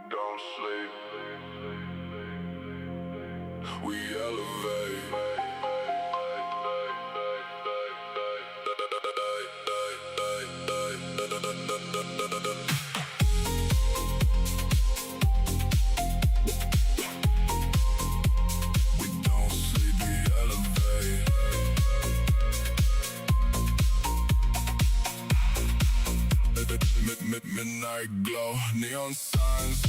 don't sleep. We elevate. We don't sleep, we elevate. Midnight glow, neon signs,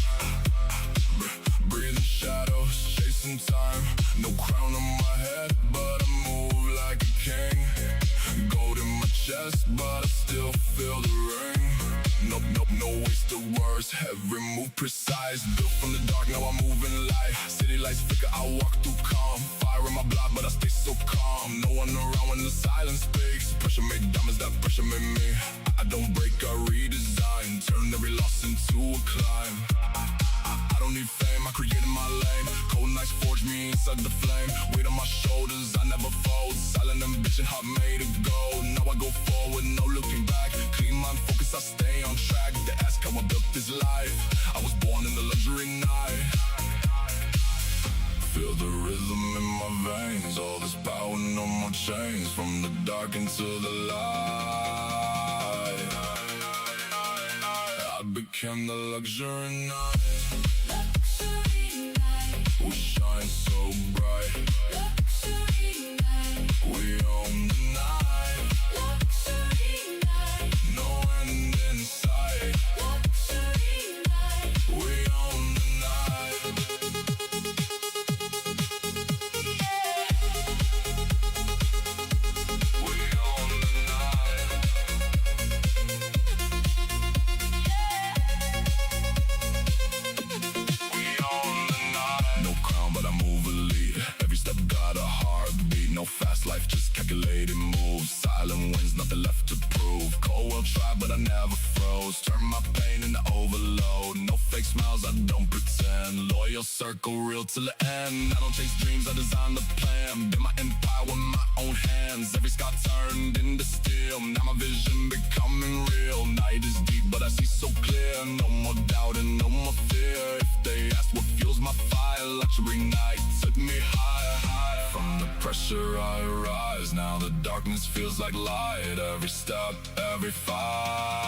breathing shadows, chasing time. No crown on my head, but I move like a king. Gold in my chest, but I still feel the ring. No wasted words, every move precise. Built from the dark, now I'm moving light. City lights flicker, I walk through calm. Fire in my blood, but I stay so calm. No one around when the silence speaks. Pressure made diamonds, that pressure made me. I don't break, I redesign. Turn every loss into a climb. I don't need fame, I created my lane. Cold nights forged me inside the flame. Weight on my shoulders, I never fold. Silent ambition, heart made of gold. Now I go forward, no looking back. Clean mind focus, I stay on track. They ask how I built this life. I was born in the luxury night. Feel the rhythm in my veins. All this power, no more chains. From the dark into the light, I became the luxury night. We shine so bright. We own the night. No end in sight. We own the night. We own the night. We own the night. No crown, but I move elite. Every step got a heartbeat. No fast life, just calculated moves. Silent wins, nothing left to prove. Cold world tried, but I never froze. Turn my pain into overload. No fake smiles, I don't pretend. Loyal circle, real till the end. I don't chase dreams, I design the plan. Build my empire with my own hands. Every scar turned into steel. Now my vision becoming real. Night is deep, but I see so clear. No more doubt and no more fear. If they ask what fuels my fire, luxury night took me higher, higher. From the pressure I rise. Now the darkness feels like light. Every step, every fight,